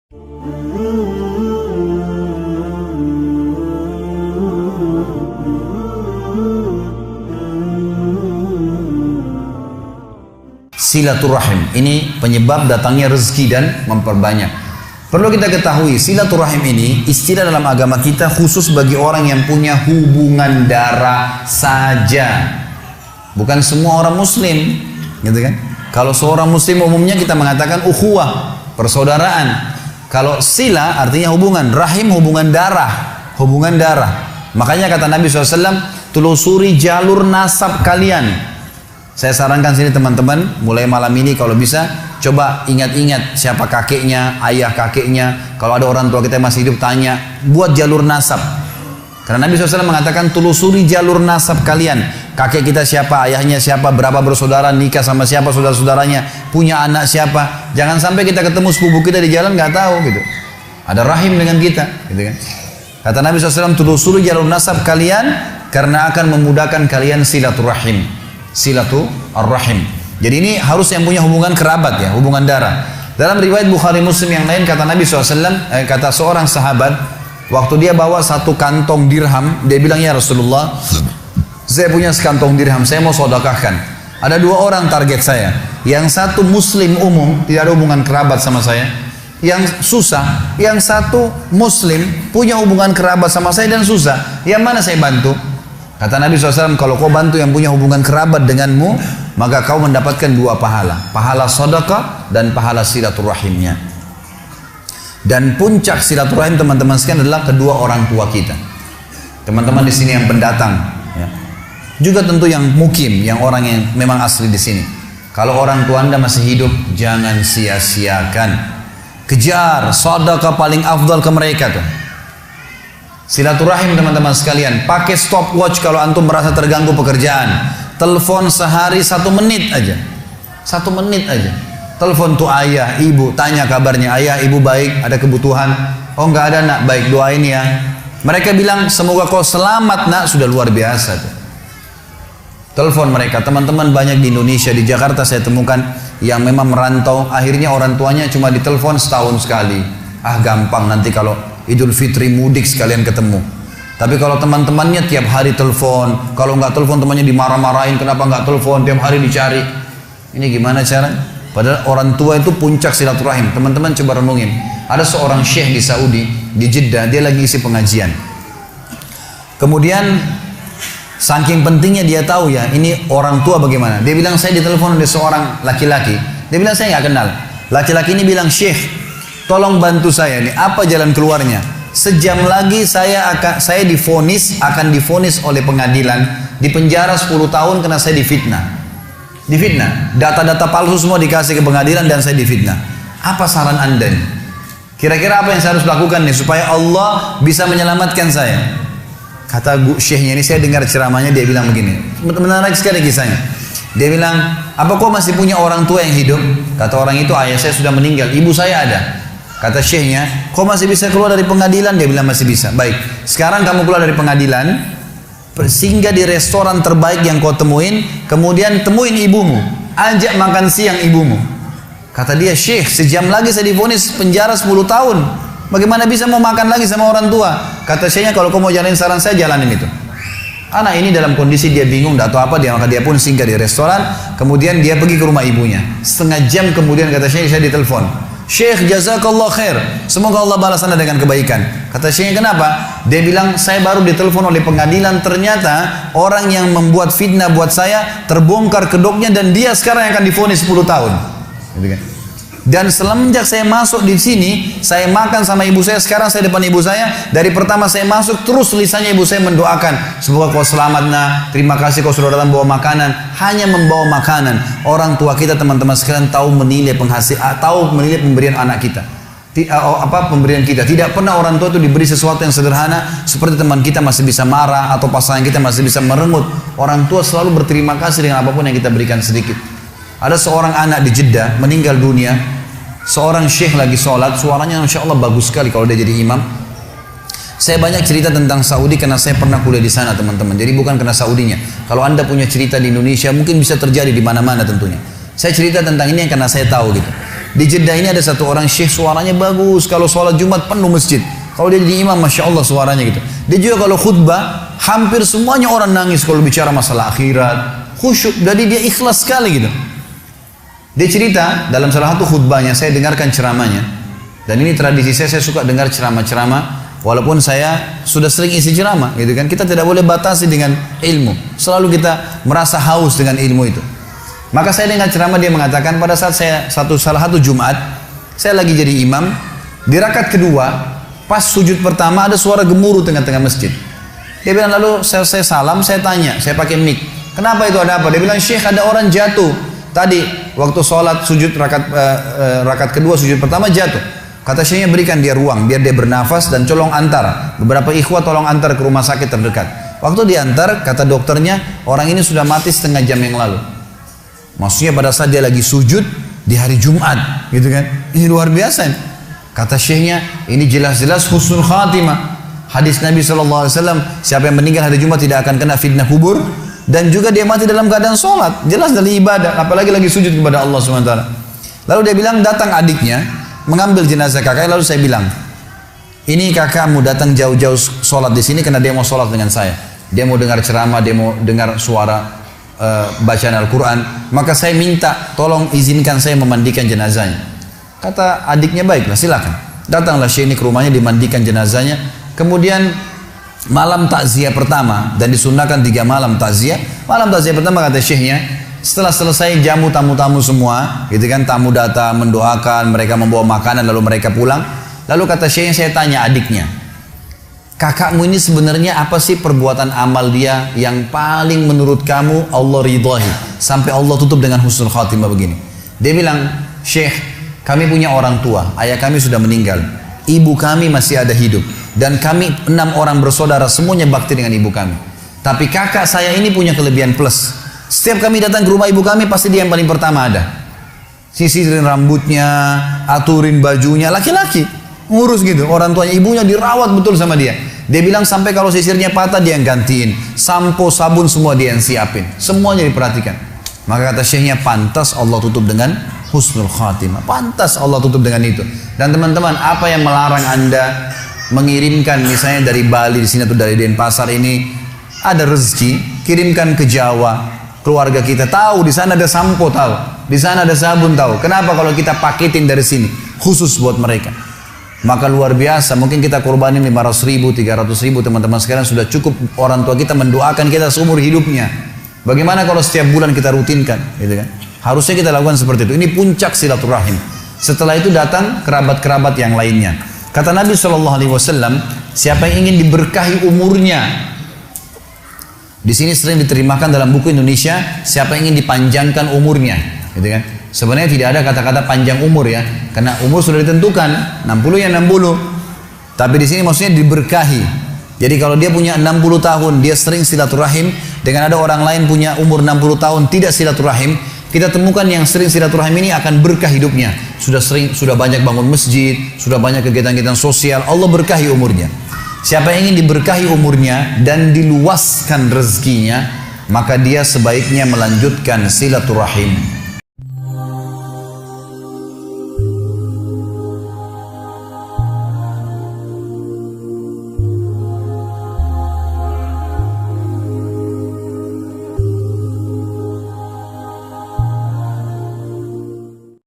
Silaturahim ini penyebab datangnya rezeki dan memperbanyak. Perlu kita ketahui, silaturahim ini istilah dalam agama kita khusus bagi orang yang punya hubungan darah saja. Bukan semua orang muslim, gitu kan? Kalau seorang muslim umumnya kita mengatakan ukhuwah, persaudaraan. Kalau sila artinya hubungan, rahim hubungan darah, hubungan darah. Makanya kata Nabi SAW, telusuri jalur nasab kalian. Saya sarankan sini teman-teman, mulai malam ini kalau bisa, coba ingat-ingat siapa kakeknya, ayah kakeknya. Kalau ada orang tua kita yang masih hidup, tanya, buat jalur nasab. Karena Nabi SAW mengatakan, telusuri jalur nasab kalian. Kakek kita siapa, ayahnya siapa, berapa bersaudara, nikah sama siapa, saudara-saudaranya, punya anak siapa. Jangan sampai kita ketemu sepupu kita di jalan, nggak tahu gitu. Ada rahim dengan kita, gitu kan. Kata Nabi SAW, telusuri jalur nasab kalian, karena akan memudahkan kalian silaturahim. Silaturahim. Jadi ini harus yang punya hubungan kerabat ya, hubungan darah. Dalam riwayat Bukhari Muslim yang lain kata Nabi SAW, kata seorang sahabat, waktu dia bawa satu kantong dirham, dia bilang, ya Rasulullah, saya punya sekantong dirham, saya mau sedekahkan. Ada dua orang target saya. Yang satu muslim umum, tidak ada hubungan kerabat sama saya. Yang susah, yang satu muslim, punya hubungan kerabat sama saya dan susah. Yang mana saya bantu? Kata Nabi SAW, kalau kau bantu yang punya hubungan kerabat denganmu, maka kau mendapatkan dua pahala. Pahala sedekah dan pahala silaturahimnya. Dan puncak silaturahim teman-teman sekalian adalah kedua orang tua kita. Teman-teman di sini yang pendatang, ya. Juga tentu yang mukim, yang orang yang memang asli di sini. Kalau orang tua Anda masih hidup, jangan sia-siakan. Kejar sedekah paling afdal ke mereka tuh. Silaturahim teman-teman sekalian, pakai stopwatch kalau antum merasa terganggu pekerjaan. Telepon sehari 1 menit aja. 1 menit aja. Telepon tuh ayah, ibu, tanya kabarnya, ayah, ibu baik, ada kebutuhan. Oh enggak ada nak, baik doain ya. Mereka bilang semoga kau selamat nak, sudah luar biasa tuh. Telepon mereka, teman-teman banyak di Indonesia, di Jakarta saya temukan yang memang merantau, akhirnya orang tuanya cuma ditelepon setahun sekali. Ah gampang nanti kalau Idul Fitri mudik sekalian ketemu. Tapi kalau teman-temannya tiap hari telepon, kalau nggak telepon temannya dimarah-marahin, kenapa nggak telepon, tiap hari dicari. Ini gimana cara? Padahal orang tua itu puncak silaturahim. Teman-teman coba renungin. Ada seorang syekh di Saudi, di Jeddah, dia lagi isi pengajian. Kemudian saking pentingnya dia tahu ya, ini orang tua bagaimana. Dia bilang, saya ditelepon oleh seorang laki-laki. Dia bilang, saya nggak kenal. Laki-laki ini bilang, syekh, tolong bantu saya nih, apa jalan keluarnya? Sejam lagi saya akan divonis oleh pengadilan, dipenjara 10 tahun karena saya difitnah. Difitnah, data-data palsu semua dikasih ke pengadilan dan saya difitnah. Apa saran Anda nih? Kira-kira apa yang saya harus lakukan nih supaya Allah bisa menyelamatkan saya? Kata syekhnya ini, saya dengar ceramahnya, dia bilang begini, menarik sekali kisahnya. Dia bilang, apa kau masih punya orang tua yang hidup? Kata orang itu, ayah saya sudah meninggal, ibu saya ada. Kata syekhnya, kau masih bisa keluar dari pengadilan? Dia bilang masih bisa. Baik, sekarang kamu keluar dari pengadilan, singgah di restoran terbaik yang kau temuin, kemudian temuin ibumu, ajak makan siang ibumu. Kata dia, syekh, sejam lagi saya divonis penjara 10 tahun. Bagaimana bisa mau makan lagi sama orang tua? Kata syekhnya, kalau kau mau jalanin saran saya, jalanin itu. Anak ini dalam kondisi dia bingung, tidak tahu apa dia, maka dia pun singgah di restoran, kemudian dia pergi ke rumah ibunya. Setengah jam kemudian kata syekh, saya ditelepon. Syekh, jazakallah khair, semoga Allah balas Anda dengan kebaikan. Kata syekhnya, kenapa? Dia bilang, saya baru ditelepon oleh pengadilan, ternyata orang yang membuat fitnah buat saya terbongkar kedoknya dan dia sekarang akan divonis 10 tahun. Gitu kan? Dan semenjak saya masuk di sini, saya makan sama ibu saya, sekarang saya depan ibu saya, dari pertama saya masuk, terus lisannya ibu saya mendoakan, semoga kau selamat nak, terima kasih kau sudah datang bawa makanan. Hanya membawa makanan. Orang tua kita teman-teman sekalian tahu menilai tahu menilai pemberian anak kita. Pemberian kita. Tidak pernah orang tua itu diberi sesuatu yang sederhana, seperti teman kita masih bisa marah, atau pasangan kita masih bisa merengut. Orang tua selalu berterima kasih dengan apapun yang kita berikan sedikit. Ada seorang anak di Jeddah meninggal dunia. Seorang syekh lagi sholat, suaranya insya Allah bagus sekali kalau dia jadi imam. Saya banyak cerita tentang Saudi karena saya pernah kuliah di sana teman-teman. Jadi bukan karena Saudinya. Kalau Anda punya cerita di Indonesia mungkin bisa terjadi di mana-mana tentunya. Saya cerita tentang ini karena saya tahu gitu. Di Jeddah ini ada satu orang syekh, suaranya bagus. Kalau sholat Jumat penuh masjid. Kalau dia jadi imam, Masya Allah suaranya gitu. Dia juga kalau khutbah, hampir semuanya orang nangis kalau bicara masalah akhirat. Khusyuk, jadi dia ikhlas sekali gitu. Dia cerita dalam salah satu khutbahnya, saya dengarkan ceramahnya. Dan ini tradisi saya suka dengar ceramah-ceramah. Walaupun saya sudah sering isi ceramah gitu kan. Kita tidak boleh batasi dengan ilmu. Selalu kita merasa haus dengan ilmu itu. Maka saya dengar ceramah, dia mengatakan pada saat saya salah satu Jumat, saya lagi jadi imam, di rakaat kedua, pas sujud pertama ada suara gemuruh tengah-tengah masjid. Dia bilang, lalu saya salam, saya tanya, saya pakai mic, kenapa itu, ada apa? Dia bilang, Syekh, ada orang jatuh tadi waktu sholat sujud rakaat kedua, sujud pertama jatuh. Kata Syekhnya, berikan dia ruang biar dia bernafas dan tolong antar beberapa ikhwah, tolong antar ke rumah sakit terdekat. Waktu diantar, kata dokternya, orang ini sudah mati setengah jam yang lalu. Maksudnya pada saat dia lagi sujud di hari Jumat, gitu kan? Ini luar biasa. Kata Syekhnya, ini jelas-jelas husnul khatimah. Hadis Nabi SAW, siapa yang meninggal hari Jumat tidak akan kena fitnah kubur, dan juga dia mati dalam keadaan sholat, jelas dari ibadah, apalagi lagi sujud kepada Allah SWT. Lalu dia bilang, datang adiknya mengambil jenazah kakaknya. Lalu saya bilang, ini kakakmu datang jauh-jauh sholat di sini karena dia mau sholat dengan saya. Dia mau dengar ceramah, dia mau dengar suara bacaan Al-Quran. Maka saya minta, tolong izinkan saya memandikan jenazahnya. Kata adiknya, baiklah silakan. Datanglah Syekh ini ke rumahnya, dimandikan jenazahnya. Kemudian malam takziah pertama, dan disunnahkan 3 malam takziah. Malam takziah pertama, kata Syekhnya, setelah selesai jamu tamu-tamu semua, gitu kan, tamu datang mendoakan, mereka membawa makanan lalu mereka pulang. Lalu kata Syekhnya, saya tanya adiknya, kakakmu ini sebenarnya apa sih perbuatan amal dia yang paling menurut kamu Allah ridhahi sampai Allah tutup dengan husnul khatimah begini? Dia bilang, Syekh, kami punya orang tua, ayah kami sudah meninggal, ibu kami masih ada hidup, dan kami 6 orang bersaudara, semuanya bakti dengan ibu kami. Tapi kakak saya ini punya kelebihan plus. Setiap kami datang ke rumah ibu kami, pasti dia yang paling pertama ada. Sisirin rambutnya, aturin bajunya, laki-laki ngurus gitu. Orang tuanya, ibunya dirawat betul sama dia. Dia bilang sampai kalau sisirnya patah dia yang gantiin, sampo, sabun semua dia yang siapin, semuanya diperhatikan. Maka kata Syekhnya, pantas Allah tutup dengan husnul khatimah, pantas Allah tutup dengan itu. Dan teman-teman, apa yang melarang anda mengirimkan misalnya dari Bali di sini atau dari Denpasar ini, ada rezeki, kirimkan ke Jawa. Keluarga kita tahu di sana ada sampo, tahu di sana ada sabun, tahu. Kenapa kalau kita paketin dari sini khusus buat mereka? Maka luar biasa, mungkin kita korbanin 500.000, 300.000, teman-teman sekalian, sudah cukup orang tua kita mendoakan kita seumur hidupnya. Bagaimana kalau setiap bulan kita rutinkan, gitu kan? Harusnya kita lakukan seperti itu. Ini puncak silaturahim. Setelah itu datang kerabat-kerabat yang lainnya. Kata Nabi SAW, siapa yang ingin diberkahi umurnya, di sini sering diterjemahkan dalam buku Indonesia, siapa yang ingin dipanjangkan umurnya, gitu kan? Sebenarnya tidak ada kata-kata panjang umur ya, karena umur sudah ditentukan, 60 ya 60. Tapi di sini maksudnya diberkahi. Jadi kalau dia punya 60 tahun, dia sering silaturahim, dengan ada orang lain punya umur 60 tahun tidak silaturahim, kita temukan yang sering silaturahim ini akan berkah hidupnya. Sudah banyak bangun masjid, sudah banyak kegiatan-kegiatan sosial, Allah berkahi umurnya. Siapa yang ingin diberkahi umurnya dan diluaskan rezekinya, maka dia sebaiknya melanjutkan silaturahim.